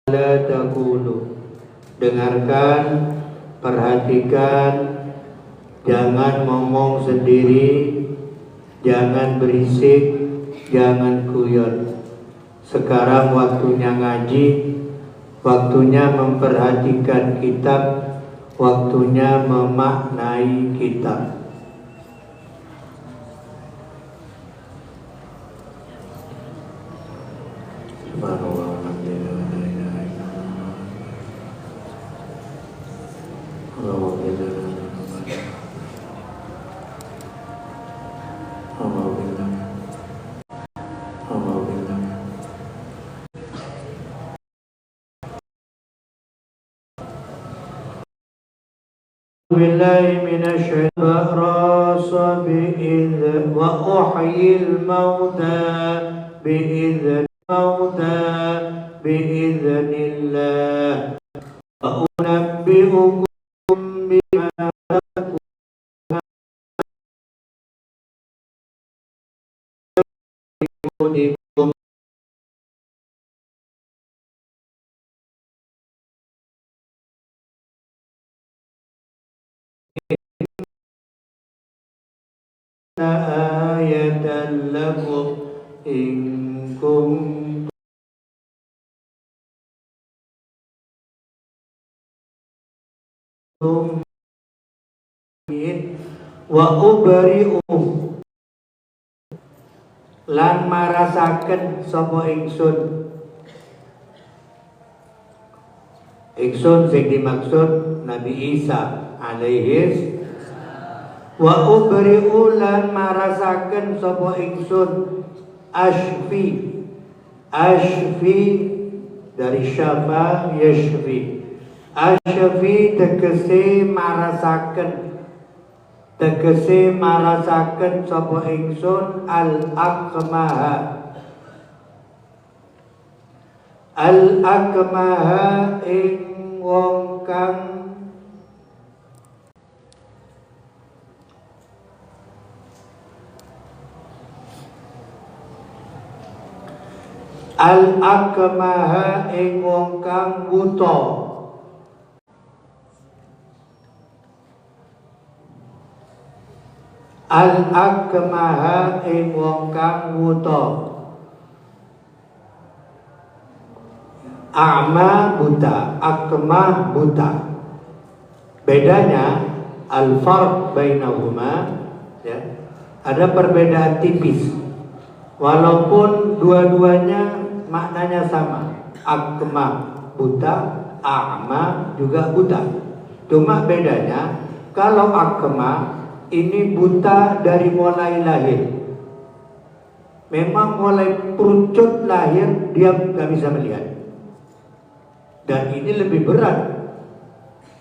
La taqulu. Dengarkan, perhatikan, jangan ngomong sendiri, jangan berisik, jangan guyon. Sekarang waktunya ngaji, waktunya memperhatikan kitab, waktunya memaknai kitab. Billahi minasyaitonir rajim wa uhyil mauta biiznillah wa unabbi'ukum bima takunun. Ayatan lakum in kuntum wa ubri'u lan marasaken sapa ingsun sing dimaksud Nabi Isa alaihi wa ubri'u lan marasaken sapa ingsun ashfi dari syafa yashfi. Ashfi tegese marasaken sapa ingsun al-akmaha ing wong kang al-akmaha ing wong kang buta. Al-akmaha ing wong kang buta. A'ma buta, akmah buta. Bedanya al-farq bainahuma, ya, ada perbedaan tipis. Walaupun dua-duanya maknanya sama, akmah buta, a'ma juga buta. Cuma bedanya kalau akmah ini buta dari mulai lahir. Memang mulai perucut lahir dia nggak bisa melihat. Dan ini lebih berat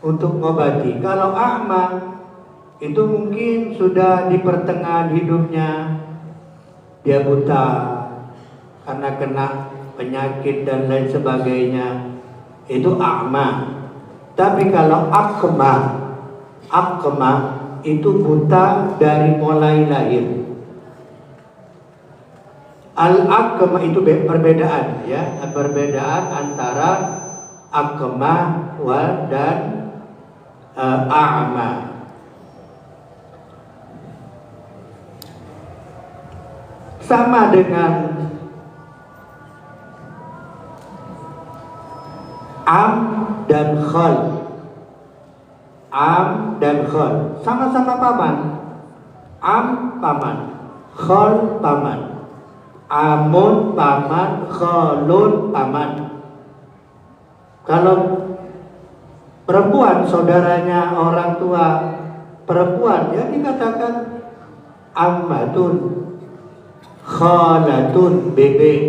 untuk mengobati. Kalau a'ma itu mungkin sudah di pertengahan hidupnya dia buta karena kena penyakit dan lain sebagainya, itu a'ma. Tapi kalau akmah itu buta dari mulai lahir. Al-akmah itu perbedaan, ya, perbedaan antara akmah dan a'ma. Sama dengan am dan khal. Am dan khal sama-sama paman. Am paman, khal paman. Amun paman, khalun paman. Kalau perempuan saudaranya orang tua perempuan, ya dikatakan ammatun, khalatun, bebek,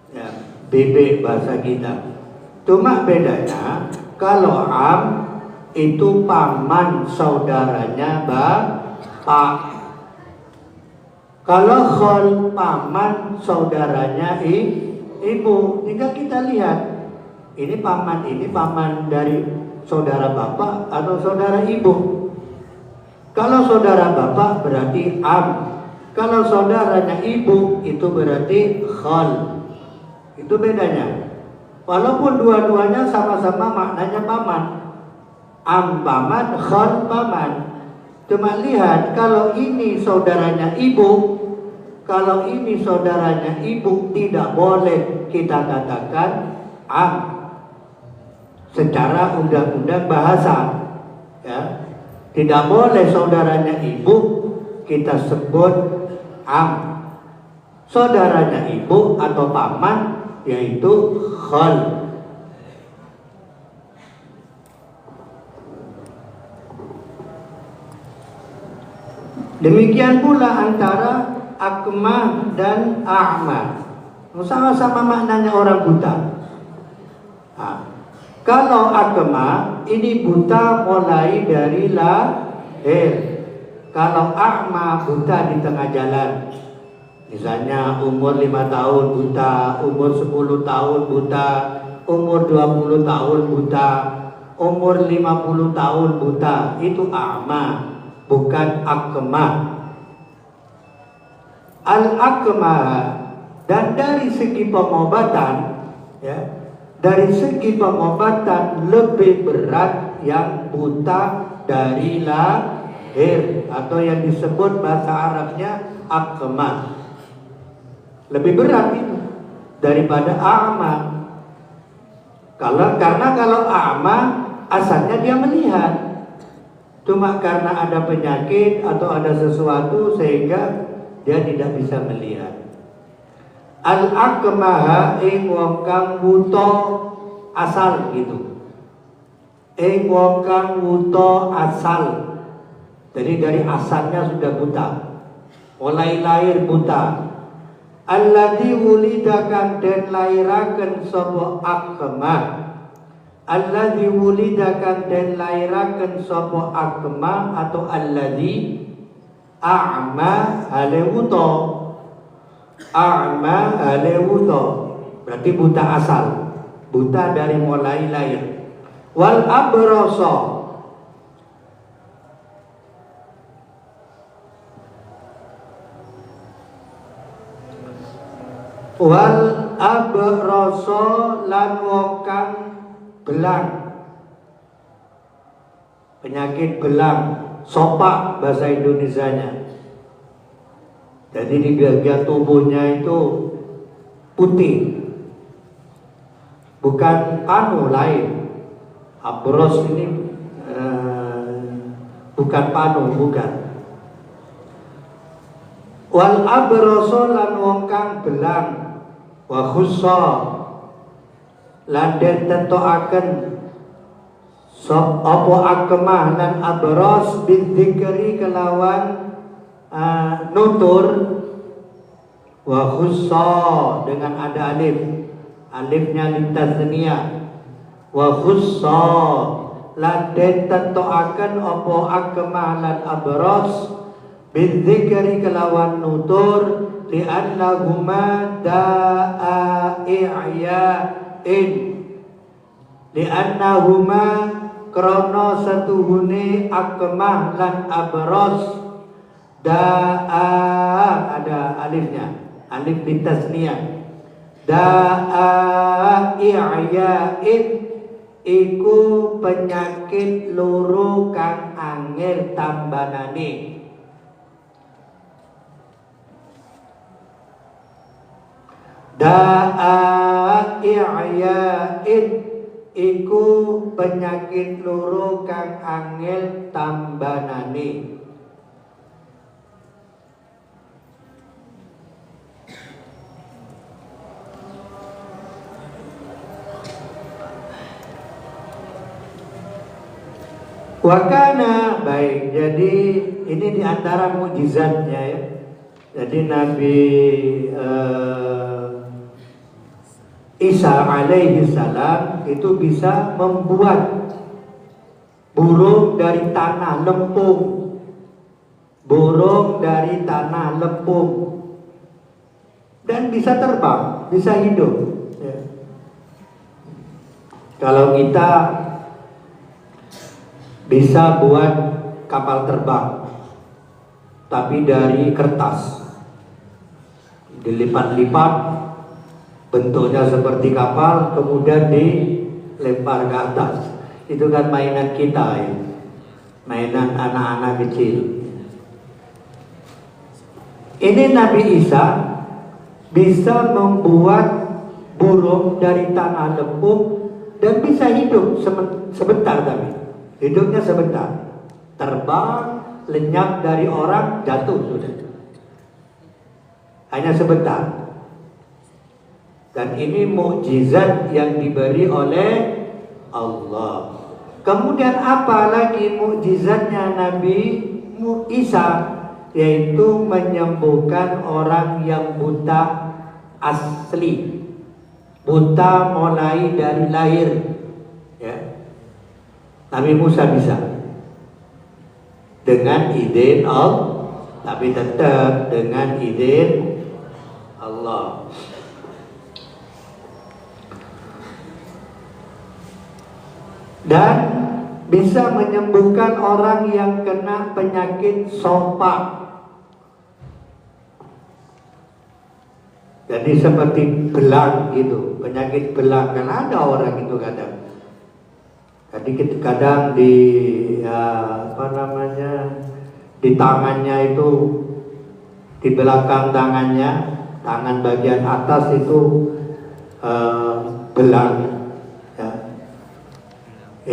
ya, bebek bahasa kita. Cuma bedanya kalau am itu paman saudaranya bapak. Kalau khol paman saudaranya ibu. Tinggal kita lihat ini paman dari saudara bapak atau saudara ibu. Kalau saudara bapak berarti am. Kalau saudaranya ibu itu berarti khol. Itu bedanya. Walaupun dua-duanya sama-sama maknanya paman. Am paman, khol paman. Cuma lihat, kalau ini saudaranya ibu, kalau ini saudaranya ibu, tidak boleh kita katakan am secara undang-undang bahasa, ya. Tidak boleh saudaranya ibu kita sebut am. Saudaranya ibu atau paman yaitu khol. Demikian pula antara akmah dan a'ma, sama-sama maknanya orang buta. Nah, kalau akmah ini buta mulai dari lahir. Kalau a'ma buta di tengah jalan. Misalnya umur 5 tahun buta, umur 10 tahun buta, umur 20 tahun buta, umur 50 tahun buta. Itu a'ma, bukan akmah. Al-akmah, dan dari segi pengobatan, ya, dari segi pengobatan lebih berat yang buta dari lahir, atau yang disebut bahasa Arabnya akmah. Lebih berat itu daripada a'ma. Karena kalau a'ma asalnya dia melihat, cuma karena ada penyakit atau ada sesuatu sehingga dia tidak bisa melihat. Al-akmah ing wong kang buta asal gitu. Ing wong kang buta asal. Jadi dari asalnya sudah buta. Mulai lahir buta. Alladzi wulida kang den lairaken sapa akmah. Alladzi wulida kang den lairaken sapa akmah atau alladzi a'ma halewuto. A'ma halewuto berarti buta asal, buta dari mulai lahir. Wal abrasa, wal abrasa lan wong kang belang, penyakit belang, sopak bahasa Indonesianya. Jadi di bagian tubuhnya itu putih, bukan panu lain. Abros ini bukan panu, bukan. Wal abrasa lan wong kang belang, wa khussa lan den tentokaken sop apa akmah lan abros bidzikri kelawan nutur, wa khussa dengan ada alif, alifnya litasniyah. Wa khussa lan den tentokaken apa akmah lan abros bidzikri kelawan nutur li'annahuma da'i'ya'in, li'annahuma krana satuhune akmah lan abros ada alifnya, alif bitasniyah. Da'i'ya'in iku penyakit loro kang angel tambanane. Da'i'ya'in iku penyakit loro kang angel tambanane. Wakana, baik. Jadi ini diantara mukjizatnya ya. Jadi Nabi Isa alaihi salam itu bisa membuat burung dari tanah lempung, burung dari tanah lempung, dan bisa terbang, bisa hidup. Ya. Kalau kita bisa buat kapal terbang, tapi dari kertas, dilipat-lipat, bentuknya seperti kapal, kemudian dilempar ke atas. Itu kan mainan kita ya. Mainan anak-anak kecil. Ini Nabi Isa bisa membuat burung dari tanah lempung dan bisa hidup sebentar, tapi hidupnya sebentar, terbang lenyap dari orang, jatuh sudah, hanya sebentar. Dan ini mukjizat yang diberi oleh Allah. Kemudian apa lagi mukjizatnya Nabi Isa? Yaitu menyembuhkan orang yang buta asli, buta mulai dari lahir ya. Nabi Musa bisa dengan izin Allah, tapi tetap dengan izin Allah. Dan bisa menyembuhkan orang yang kena penyakit sopak. Jadi seperti belang gitu, penyakit belang, kan ada orang itu kadang. Jadi kadang di di tangannya itu, di belakang tangannya, tangan bagian atas itu belang. Ya.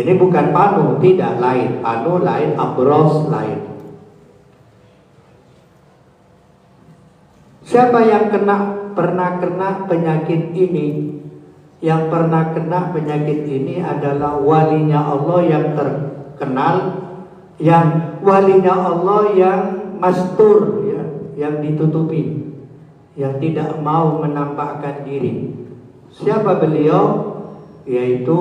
Ini bukan panu, tidak, lain. Panu lain, abros lain. Siapa yang pernah kena penyakit ini? Yang pernah kena penyakit ini adalah walinya Allah yang terkenal, yang walinya Allah yang mastur ya, yang ditutupi, yang tidak mau menampakkan diri. Siapa beliau? Yaitu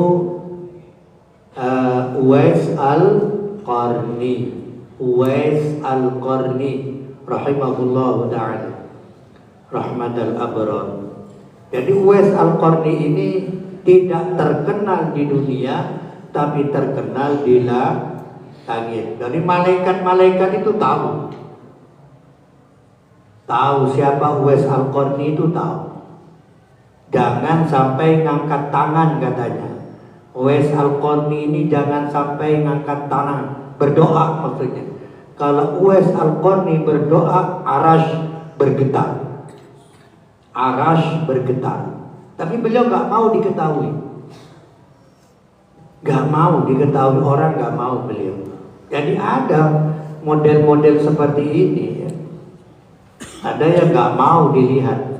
Uwais Al-Qarni. Uwais Al-Qarni rahimahullah ta'ala, rahmatal abrar. Jadi Uwais Al-Qarni ini tidak terkenal di dunia, tapi terkenal di langit. Jadi malaikat-malaikat itu tahu siapa Uwais Al-Qarni itu tahu. Jangan sampai ngangkat tangan katanya. Uwais Al-Qarni ini jangan sampai ngangkat tangan, berdoa maksudnya. Kalau Uwais Al-Qarni berdoa, arasy bergetar. Arasy bergetar. Tapi beliau nggak mau diketahui. Nggak mau diketahui orang, nggak mau beliau. Jadi ada model-model seperti ini ya. Ada yang nggak mau dilihat.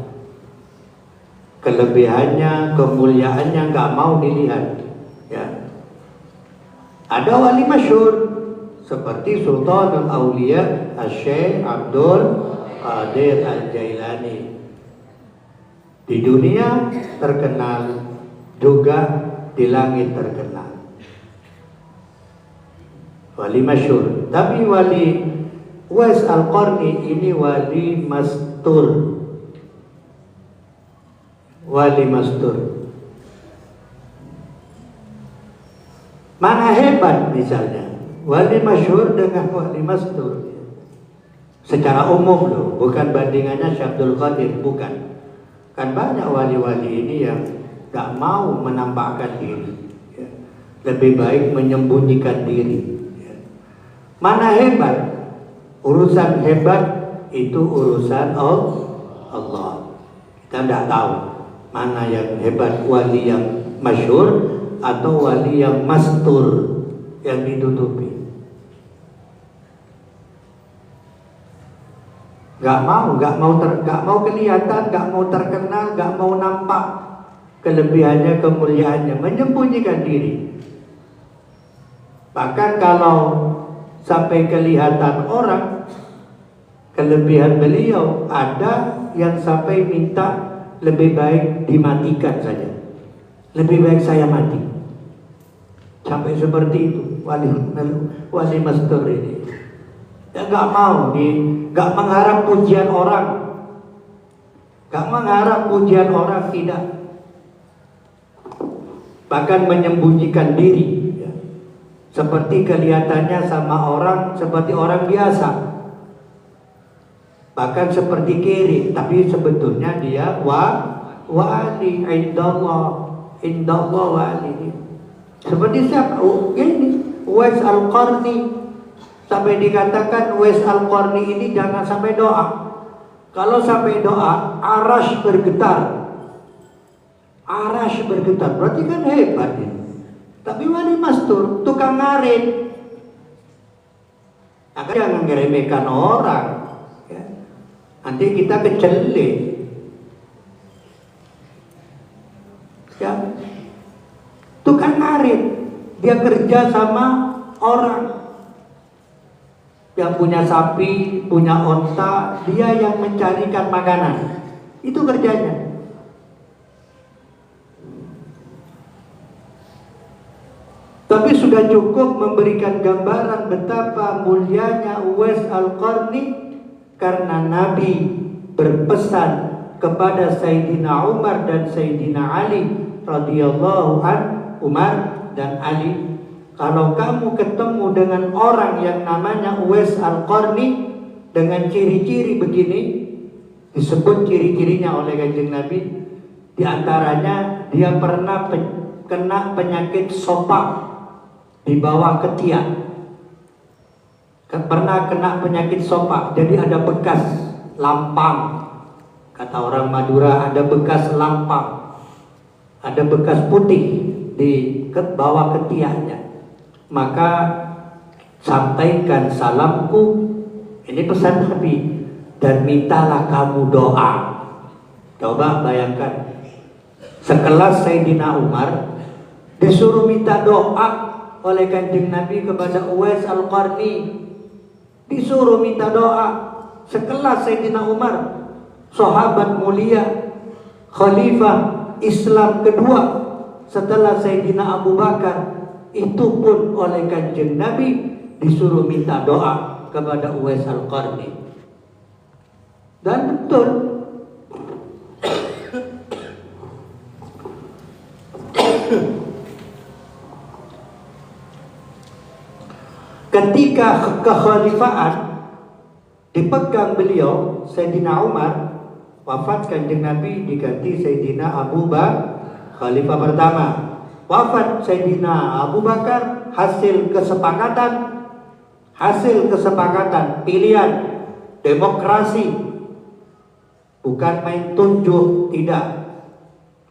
Kelebihannya, kemuliaannya nggak mau dilihat ya. Ada wali masyhur seperti Sultanul Aulia Asy-Syaikh Abdul Qadir Al-Jailani. Di dunia terkenal, juga di langit terkenal. Wali masyhur. Tapi wali Uwais Al-Qarni ini wali mastur. Wali mastur. Mana hebat misalnya wali masyhur dengan wali mastur. Secara umum loh, bukan bandingannya Syekh Abdul Qadir, bukan. Kan banyak wali-wali ini yang gak mau menampakkan diri ya. Lebih baik menyembunyikan diri ya. Mana hebat? Urusan hebat itu urusan Allah. Kita tidak tahu mana yang hebat, wali yang masyhur atau wali yang mastur, yang ditutupi. Gak mau kelihatan, gak mau terkenal, gak mau nampak kelebihannya, kemuliaannya, menyembunyikan diri. Bahkan kalau sampai kelihatan orang kelebihan beliau, ada yang sampai minta lebih baik dimatikan saja, lebih baik saya mati. Sampai seperti itu wali mastur ini. Ya nggak mau, nggak mengharap pujian orang, tidak. Bahkan menyembunyikan diri, ya. Seperti kelihatannya sama orang seperti orang biasa, bahkan seperti kiri, tapi sebetulnya dia wali indallah wali. Seperti siapa? Ini Uwais Al-Qarni. Sampai dikatakan Uwais Al-Qarni ini jangan sampai doa. Kalau sampai doa, arasy bergetar. Arasy bergetar, berarti kan hebat ini. Tapi wali mastur, tukang ngarit. Nah, jangan ngeremehkan orang, ya. Nanti kita kecelek, ya. Tukang ngarit, dia kerja sama orang yang punya sapi, punya onta, dia yang mencarikan makanan. Itu kerjanya. Tapi sudah cukup memberikan gambaran betapa mulianya Uwais Al-Qarni karena Nabi berpesan kepada Sayyidina Umar dan Sayyidina Ali radhiyallahu an, Umar dan Ali, kalau kamu ketemu dengan orang yang namanya Uwais Al-Qarni dengan ciri-ciri begini, disebut ciri-cirinya oleh Kanjeng Nabi, diantaranya dia pernah kena penyakit sopak di bawah ketiak, pernah kena penyakit sopak, jadi ada bekas lampang. Kata orang Madura, ada bekas lampang, ada bekas putih di bawah ketiaknya. Maka sampaikan salamku, ini pesan Nabi, dan mintalah kamu doa. Coba bayangkan, sekelas Sayyidina Umar disuruh minta doa oleh Kanjeng Nabi kepada Uwais Al-Qarni. Disuruh minta doa. Sekelas Sayyidina Umar, sahabat mulia, khalifah Islam kedua setelah Sayyidina Abu Bakar, itu pun oleh Kanjeng Nabi disuruh minta doa kepada Uwais Al-Qarni. Dan betul, ketika kekhalifahan dipegang beliau, Sayyidina Umar wafat, Kanjeng Nabi diganti Sayyidina Abu Bakar, khalifah pertama. Wafat Sayyidina Abu Bakar hasil kesepakatan pilihan demokrasi, bukan main tunjuk, tidak,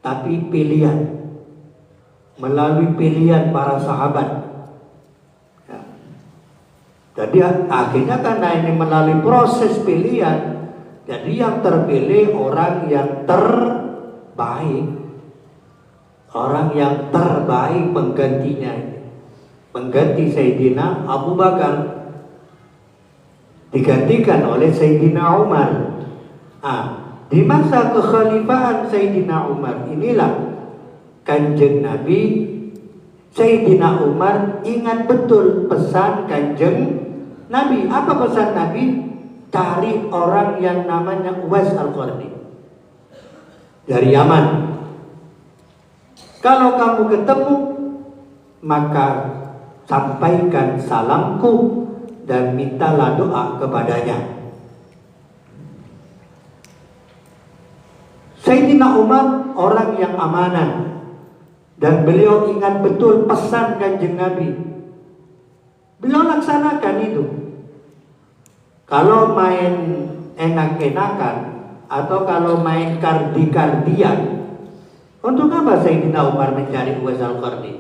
tapi pilihan melalui pilihan para sahabat. Ya. Jadi akhirnya karena ini melalui proses pilihan, jadi yang terpilih orang yang terbaik. Orang yang terbaik penggantinya, pengganti Sayyidina Abu Bakar, digantikan oleh Sayyidina Umar. Di masa kekhalifahan Sayyidina Umar inilah Kanjeng Nabi, Sayyidina Umar ingat betul pesan Kanjeng Nabi. Apa pesan Nabi? Cari orang yang namanya Uwais Al-Qarni dari Yaman. Kalau kamu ketemu, maka sampaikan salamku dan mintalah doa kepadanya. Sayyidina Umar orang yang amanah, dan beliau ingat betul pesan Kanjeng Nabi. Beliau laksanakan itu. Kalau main enak-enakan atau kalau main kardi-kardian, untuk apa Sayyidina Umar mencari Uwais Al-Qarni?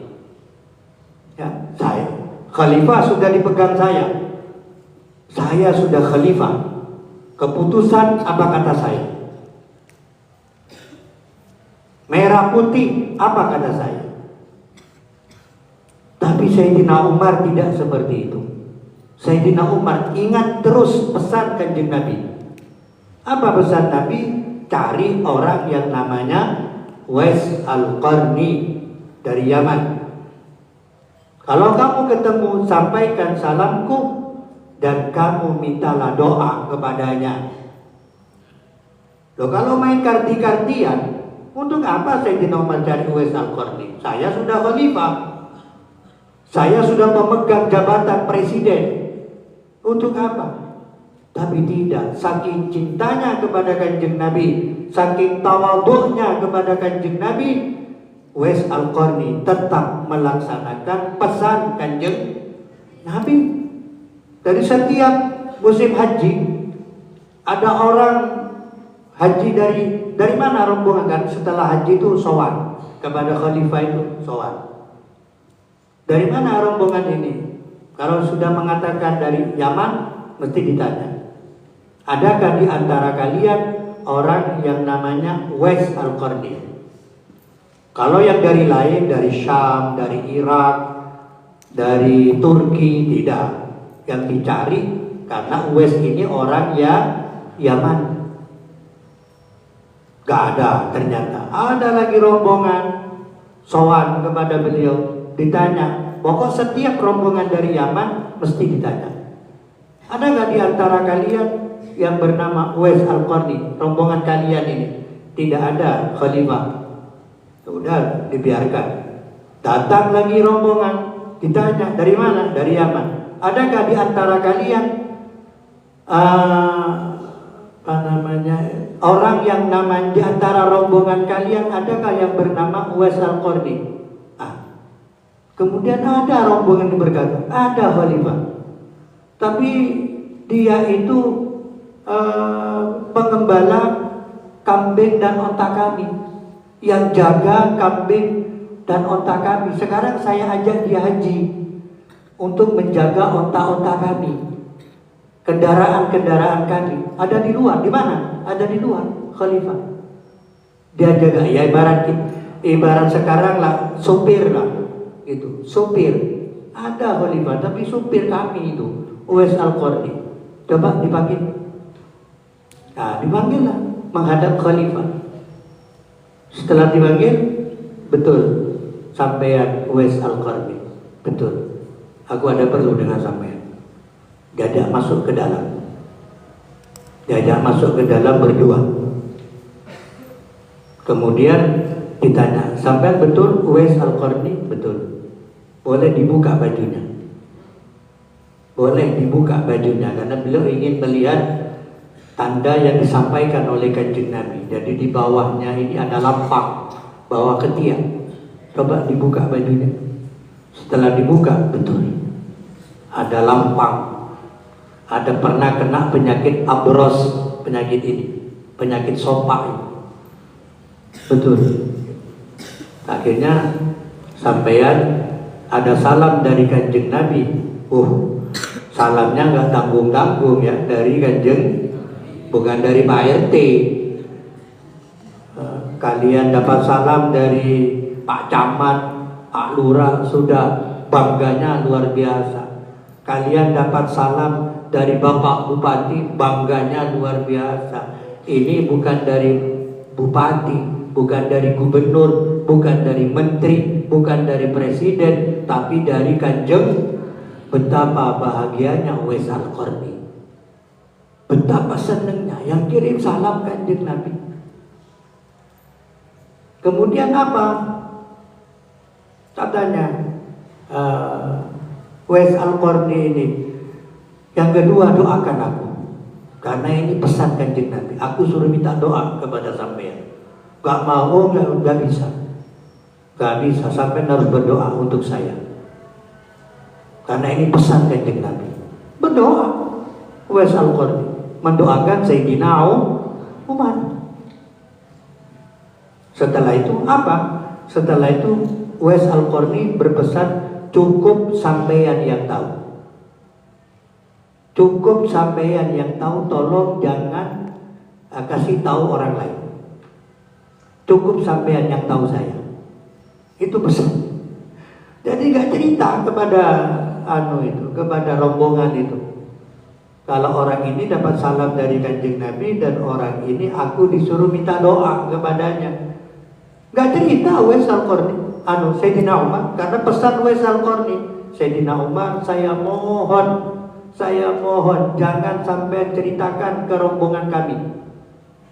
Ya, saya khalifah sudah dipegang saya. Saya sudah khalifah. Keputusan apa kata saya? Merah putih apa kata saya? Tapi Sayyidina Umar tidak seperti itu. Sayyidina Umar ingat terus pesan Kanjeng Nabi. Apa pesan Nabi? Cari orang yang namanya Uwais Al-Qarni dari Yaman. Kalau kamu ketemu, sampaikan salamku dan kamu mintalah doa kepadanya. Loh, kalau main kardi-kardian, untuk apa Sayyidina Umar cari Uwais Al-Qarni? Saya sudah khalifah, saya sudah memegang jabatan presiden. Untuk apa? Tapi tidak, saking cintanya kepada Kanjeng Nabi, saking tawadhu'nya kepada Kanjeng Nabi, Uwais Al-Qarni tetap melaksanakan pesan Kanjeng Nabi. Dari setiap musim haji ada orang haji dari mana rombongan kan? Setelah haji itu sowan kepada khalifah itu sowan. Dari mana rombongan ini? Kalau sudah mengatakan dari Yaman, mesti ditanya, adakah di antara kalian orang yang namanya Uwais Al-Qarni? Kalau yang dari lain, dari Syam, dari Irak, dari Turki, tidak. Yang dicari karena Uwais ini orang yang Yaman. Gak ada ternyata. Ada lagi rombongan sowan kepada beliau, ditanya. Pokok setiap rombongan dari Yaman mesti ditanya, ada gak di antara kalian yang bernama Uwais Al-Qarni? Rombongan kalian ini tidak ada khalifah. Sudah dibiarkan. Datang lagi rombongan, ditanya dari mana? Dari Yaman. Adakah di antara kalian orang yang namanya di antara rombongan kalian adakah yang bernama Uwais Al-Qarni? Kemudian ada rombongan yang berkata, ada khalifah, tapi dia itu pengembala kambing dan onta kami, yang jaga kambing dan onta kami. Sekarang saya ajak dia haji untuk menjaga onta-onta kami, kendaraan-kendaraan kami. Ada di luar, di mana? Ada di luar, khalifah. Dia jaga, ya ibarat sekarang lah, sopir lah. Itu supir, ada khalifah tapi supir kami itu Uwais Al-Qarni. Coba dipanggil. Nah, dipanggil lah menghadap khalifah. Setelah dipanggil, betul sampean Uwais Al-Qarni, betul. Aku ada perlu dengan sampean. Diajak masuk ke dalam. Diajak masuk ke dalam berdua. Kemudian ditanya, sampean betul Uwais Al-Qarni? Betul. Boleh dibuka bajunya. Boleh dibuka bajunya karena beliau ingin melihat tanda yang disampaikan oleh Kanjeng Nabi. Jadi di bawahnya ini ada lampang, bawah ketiak. Coba dibuka bajunya. Setelah dibuka, betul. Ada lampang. Ada pernah kena penyakit abros, penyakit ini, penyakit sopak. Betul. Akhirnya sampean ada salam dari Kanjeng Nabi. Salamnya nggak tanggung-tanggung ya, dari Kanjeng, bukan dari Pak RT. Kalian dapat salam dari Pak Camat, Pak Lurah, sudah bangganya luar biasa. Kalian dapat salam dari Bapak Bupati, bangganya luar biasa. Ini bukan dari Bupati, bukan dari Gubernur, bukan dari Menteri, bukan dari Presiden, tapi dari Kanjeng. Betapa bahagianya Uwais Al-Qarni, betapa senangnya yang kirim salam Kanjeng Nabi. Kemudian apa? Katanya Uwais Al-Qarni ini, yang kedua, doakan aku, karena ini pesan Kanjeng Nabi. Aku suruh minta doa kepada sampean. Gak mau, gak bisa. Gak bisa, sampai harus berdoa untuk saya. Karena ini pesan Kanjeng Nabi. Berdoa. Uwais Al-Qarni mendoakan Sayyidina Umar. Setelah itu apa? Setelah itu Uwais Al-Qarni berpesan, cukup sampean yang tahu. Cukup sampean yang tahu, tolong jangan kasih tahu orang lain. Cukup sampean yang tahu saya. Itu pesan. Jadi gak cerita kepada kepada rombongan itu. Kalau orang ini dapat salam dari Kanjeng Nabi dan orang ini aku disuruh minta doa kepadanya. Gak cerita Uwais Al-Qarni, Sayyidina Umar, karena pesan Uwais Al-Qarni, Sayyidina Umar, saya mohon jangan sampai ceritakan ke rombongan kami.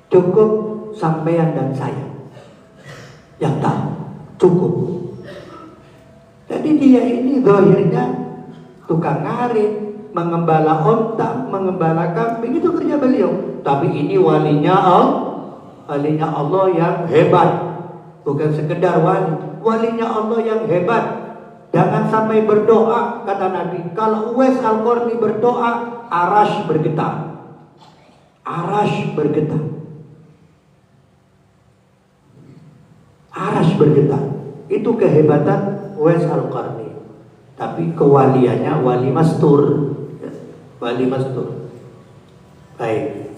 Cukup sampean dan saya yang tahu, cukup. Jadi dia ini zahirnya tukang ngarit, mengembala onta, mengembala kambing, itu kerja beliau. Tapi ini walinya Allah yang hebat, bukan sekedar wali. Walinya Allah yang hebat. Jangan sampai berdoa, kata Nabi. Kalau Uwais Al-Qarni berdoa, arasy bergetar. Arasy bergetar. Arasy bergetar. Itu kehebatan Uwais Al-Qarni. Tapi kewaliannya wali mastur. Wali mastur. Baik.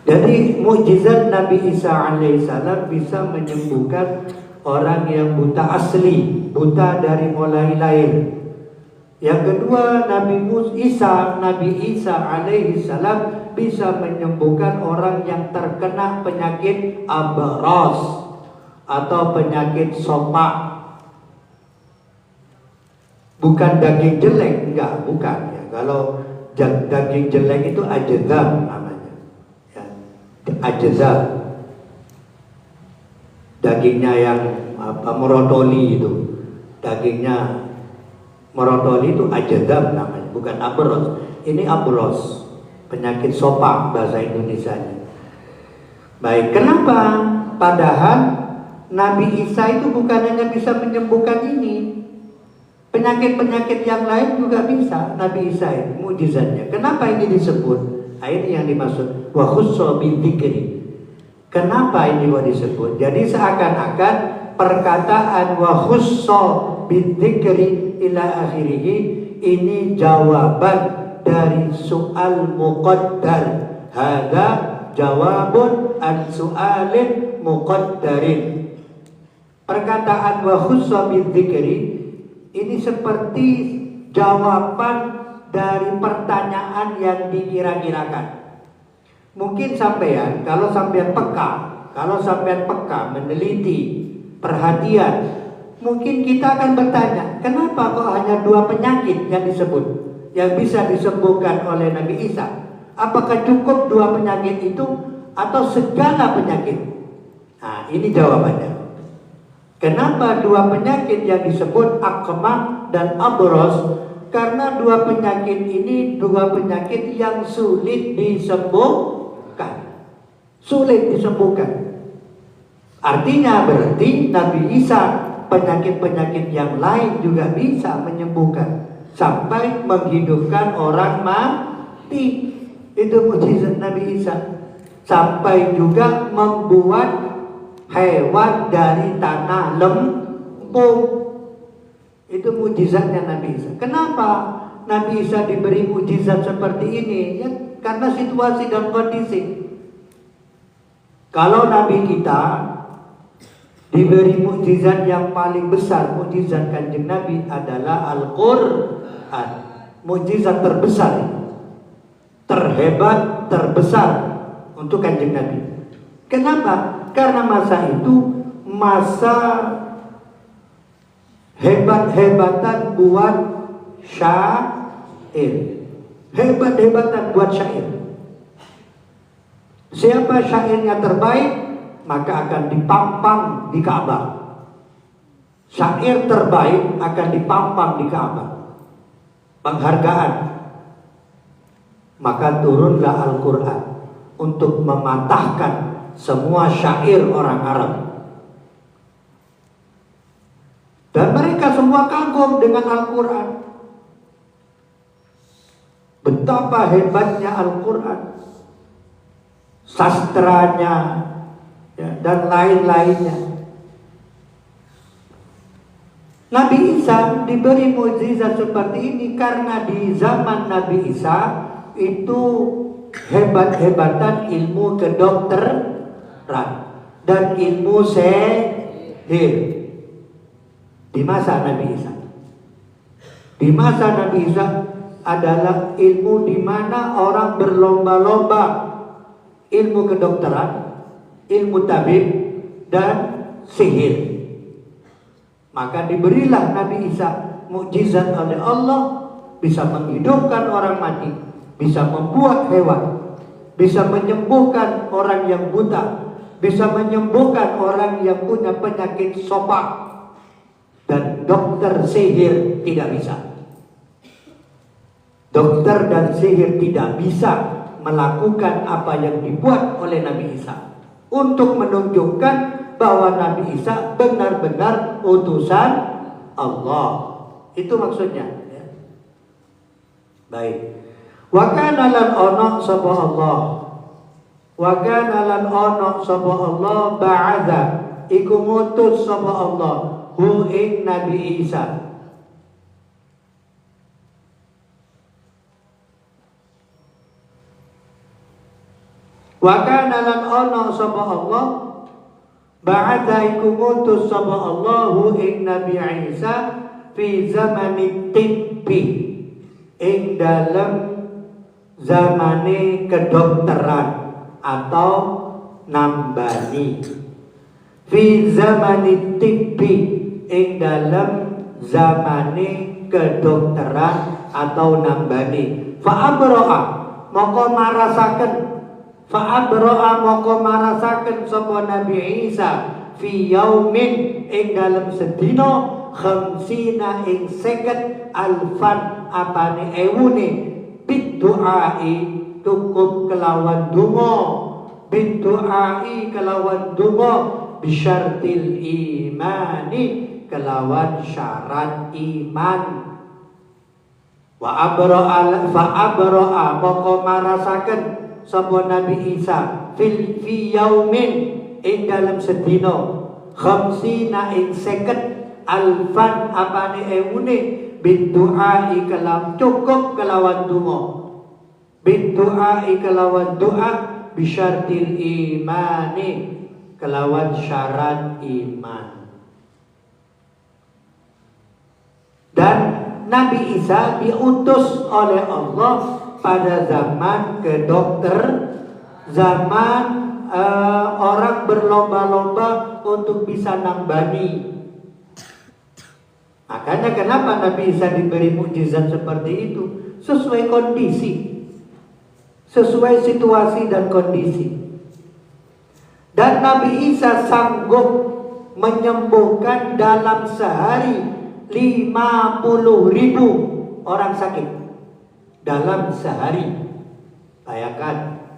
Jadi mukjizat Nabi Isa alaihissalam bisa menyembuhkan orang yang buta asli, buta dari mulai lahir. Yang kedua, Nabi Isa alaihissalam bisa menyembuhkan orang yang terkena penyakit abras atau penyakit sopak. Bukan daging jelek, enggak, bukan ya. Kalau daging jelek itu ajzam namanya. Ya, ajzam. Dagingnya yang merotoli itu. Dagingnya merotoli itu ajzam namanya, bukan abros. Ini abros, penyakit sopak bahasa Indonesianya. Baik, kenapa? Padahal Nabi Isa itu bukan hanya bisa menyembuhkan ini. Penyakit-penyakit yang lain juga bisa. Nabi Isa itu mukjizatnya. Kenapa ini disebut? Ini yang dimaksud wa khussa bidzikri. Kenapa ini disebut? Jadi seakan-akan perkataan wa khussa bidzikri ila akhirih ini jawaban dari soal muqaddar. Hadza jawabun an su'alin muqaddarin. Perkataan wa khussa bidzikri ini seperti jawaban dari pertanyaan yang dikira-kirakan. Mungkin sampean, kalau sampean peka, meneliti, perhatian, mungkin kita akan bertanya, kenapa kok hanya 2 penyakit yang disebut, yang bisa disembuhkan oleh Nabi Isa? Apakah cukup 2 penyakit itu atau segala penyakit? Nah, ini jawabannya. Kenapa 2 penyakit yang disebut akmah dan abros? Karena 2 penyakit ini 2 penyakit yang sulit disembuhkan. Sulit disembuhkan. Artinya berarti Nabi Isa penyakit-penyakit yang lain juga bisa menyembuhkan. Sampai menghidupkan orang mati. Itu mukjizat Nabi Isa. Sampai juga membuat hewan dari tanah lempung. Itu mukjizatnya Nabi Isa. Kenapa Nabi Isa diberi mukjizat seperti ini? Ya, karena situasi dan kondisi. Kalau Nabi kita diberi mukjizat yang paling besar, mukjizat Kanjeng Nabi adalah Al-Quran. Mukjizat terbesar, terhebat, terbesar untuk Kanjeng Nabi. Kenapa? Karena masa itu masa hebat-hebatan buat syair. Hebat-hebatan buat syair. Siapa syairnya terbaik, maka akan dipampang di Ka'bah. Syair terbaik akan dipampang di Ka'bah. Penghargaan. Maka turunlah Al-Quran untuk mematahkan semua syair orang Arab. Dan mereka semua kagum dengan Al-Quran. Betapa hebatnya Al-Quran, sastranya, ya, dan lain-lainnya. Nabi Isa diberi mukjizat seperti ini karena di zaman Nabi Isa itu hebat-hebatan ilmu kedokteran dan ilmu sihir di masa Nabi Isa. Di masa Nabi Isa adalah ilmu di mana orang berlomba-lomba, ilmu kedokteran, ilmu tabib dan sihir. Maka diberilah Nabi Isa mukjizat oleh Allah, bisa menghidupkan orang mati, bisa membuat hewan, bisa menyembuhkan orang yang buta, bisa menyembuhkan orang yang punya penyakit sopak, dan dokter sihir tidak bisa. Dokter dan sihir tidak bisa melakukan apa yang dibuat oleh Nabi Isa, untuk menunjukkan bahwa Nabi Isa benar-benar utusan Allah. Itu maksudnya, ya. Baik. Wa kana lan ono sapa Allah. Wa kana lan ono sapa Allah ba'adha iku ngutus sapa Allah hu ing Nabi Isa. Wa kana lan ono sapa Allah ba'adha iku ngutus sapa Allah hu ing Nabi Isa fi zamani tibbi ing dalam zamane kedokteran atau nambani. Fi zamani tibbi ing dalam zamane kedokteran atau nambani. Fa abro'a moko marasaken, fa abro'a moko marasaken sapa Nabi Isa fi yaumin ing dalam sedina khamsina ing 50 alfan apane ewune bidu'ai cukup kelawan donga, bidu'ai kelawan donga bisyartil imani kelawan syarat iman. Wa abra'a fa abra'a moko marasaken sapa Nabi Isa fi yaumin ing dalam sedina khamsina ing 50 alfan apane ewune bidu'ai kalam cukup kelawan donga, bidu'ai kelawan doa bisyartil imani kelawan syarat iman. Dan Nabi Isa diutus oleh Allah pada zaman kedokter, zaman orang berlomba-lomba untuk bisa nambani. Makanya kenapa Nabi Isa diberi mukjizat seperti itu? Sesuai kondisi, sesuai situasi dan kondisi. Dan Nabi Isa sanggup menyembuhkan dalam sehari 50.000 orang sakit. Dalam sehari. Bayangkan,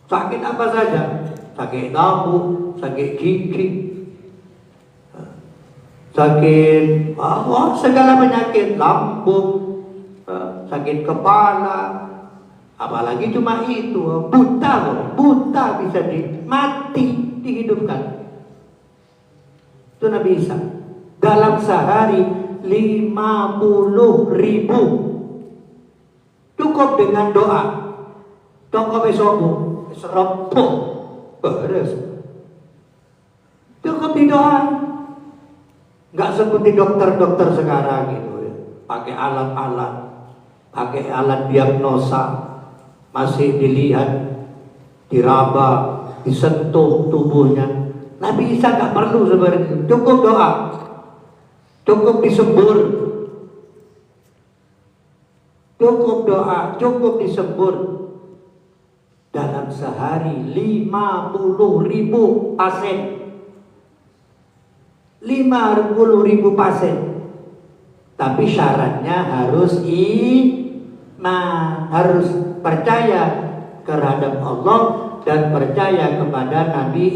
sakit apa saja, sakit lambung, sakit gigi, sakit segala penyakit, lambung, sakit kepala, apalagi cuma itu, buta bisa mati dihidupkan. Itu Nabi Isa dalam sehari 50.000, cukup dengan doa. Toko besomu serempuk beres, cukup di doa. Nggak seperti dokter-dokter sekarang gitu ya, pakai alat-alat, pakai alat diagnosa, masih dilihat, diraba, disentuh tubuhnya. Nabi Isa nggak perlu seperti itu, cukup doa, cukup disembur, cukup doa, cukup disembur. Dalam sehari 50.000 pasien. 50.000 pasien. Tapi syaratnya harus iman, harus percaya terhadap Allah dan percaya kepada Nabi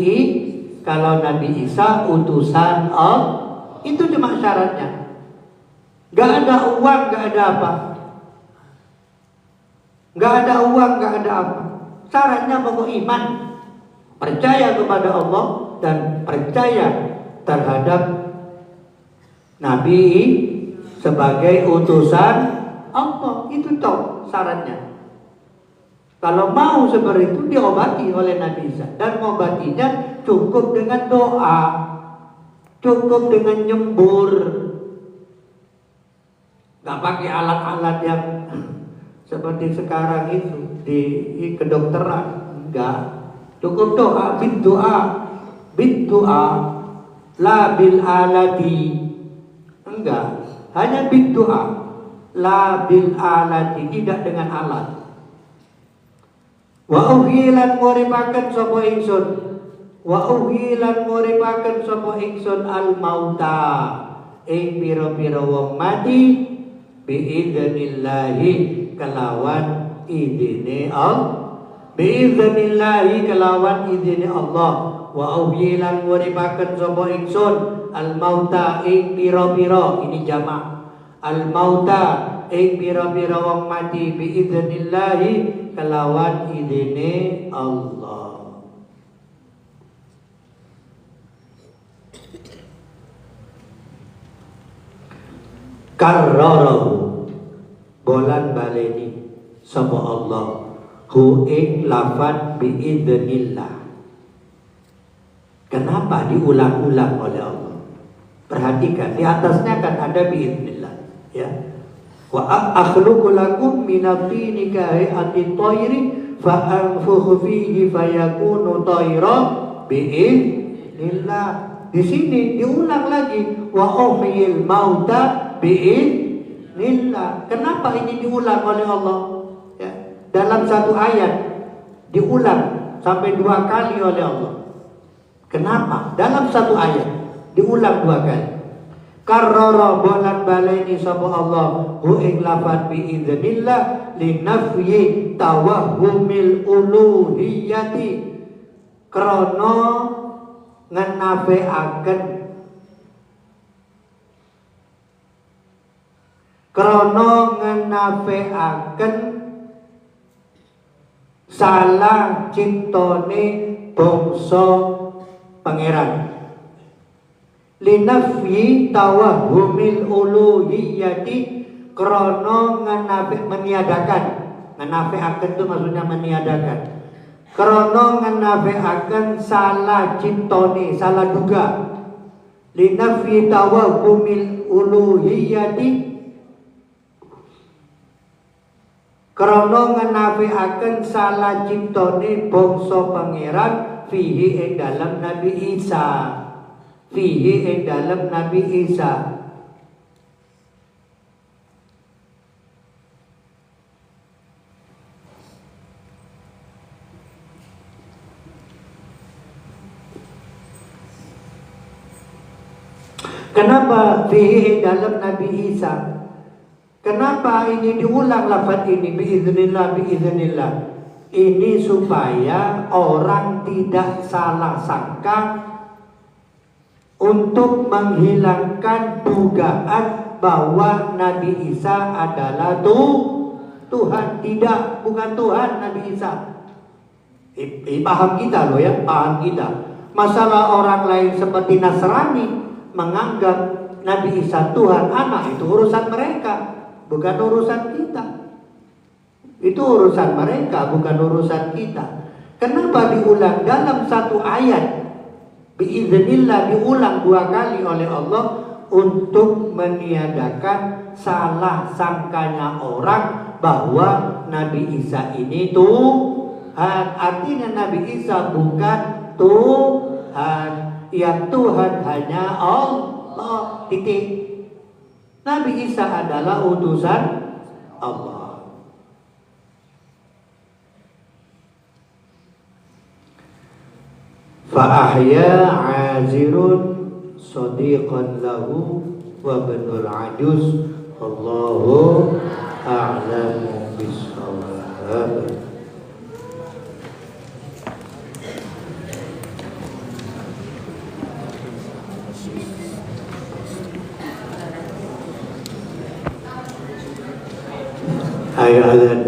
kalau Nabi Isa utusan Allah. Itu cuma syaratnya. Gak ada uang, gak ada apa. Gak ada uang, gak ada apa. Syaratnya pokok iman, percaya kepada Allah dan percaya terhadap Nabi sebagai utusan Allah. Itu toh syaratnya. Kalau mau seperti itu diobati oleh Nabi Isa, dan mengobatinya cukup dengan doa, cukup dengan nyembur, nggak pakai alat-alat yang seperti sekarang itu di kedokteran. Enggak, cukup doa, bid-doa, la bil alati. Enggak, hanya bid-doa, la bil alati, tidak dengan alat. Wa uhilan nguripaken sapa ingsun, wa uhilan nguripaken sapa ingsun al mauta ing pira-pira wong mati biidznillahi kelawan idine Allah, biidznillahi kelawan idine Allah. Wa uhilan nguripaken sapa ingsun al mauta ing pira-pira, ini jamak, al mauta ing pira-pira wong mati biidznillahi kelawan idine Allah. Karrarahu bolan baleni sapa Allah hu ing lafaz biidznillah. Kenapa diulang-ulang oleh Allah? Perhatikan, di atasnya kan ada biidznillah, ya. Wa akhluqu lakum minat-tini kahayati tayri fa anfukhu fihi fayakunu tayra biidznillah. Di sini diulang lagi wa uhyil mauta biidznillah. Kenapa ini diulang oleh Allah? Ya, dalam satu ayat diulang sampai 2 kali oleh Allah. Kenapa? Dalam satu ayat diulang 2 kali. Karrara bolan baleni sapa Allah hu ing lafaz biidznillah linafyi tawahhumil uluhiyati, krana ngenafeaken salah ciptane bangsa pangeran. Linafyi tawahhumil uluhiyati, krana meniadakan. Ngenafeaken itu maksudnya meniadakan. Krana ngenafeaken salah ciptane, salah duga. Linafyi tawahhumil uluhiyati, krana ngenafeaken salah ciptane bangsa pangeran fihi ing dalam Nabi Isa. Fihi ing dalam Nabi Isa. Kenapa fihi ing dalam Nabi Isa? Kenapa ini diulang lafaz ini biiznillah biiznillah? Ini supaya orang tidak salah sangka untuk menghilangkan dugaan bahwa Nabi Isa adalah Tuhan. Tidak, bukan Tuhan Nabi Isa. Paham kita loh ya, paham kita. Masalah orang lain seperti Nasrani menganggap Nabi Isa Tuhan anak, itu urusan mereka, bukan urusan kita. Itu urusan mereka, bukan urusan kita. Kenapa diulang dalam satu ayat? Biiznillah diulang 2 kali oleh Allah untuk meniadakan salah sangkanya orang bahwa Nabi Isa ini Tuhan. Artinya Nabi Isa bukan Tuhan. Yang Tuhan hanya Allah. Titik. Nabi Isa adalah utusan Allah. Fa'ahya azirun sadiqan lahu wa banul ajuz Allahu a'lamu bis-shawab. Ayo azan.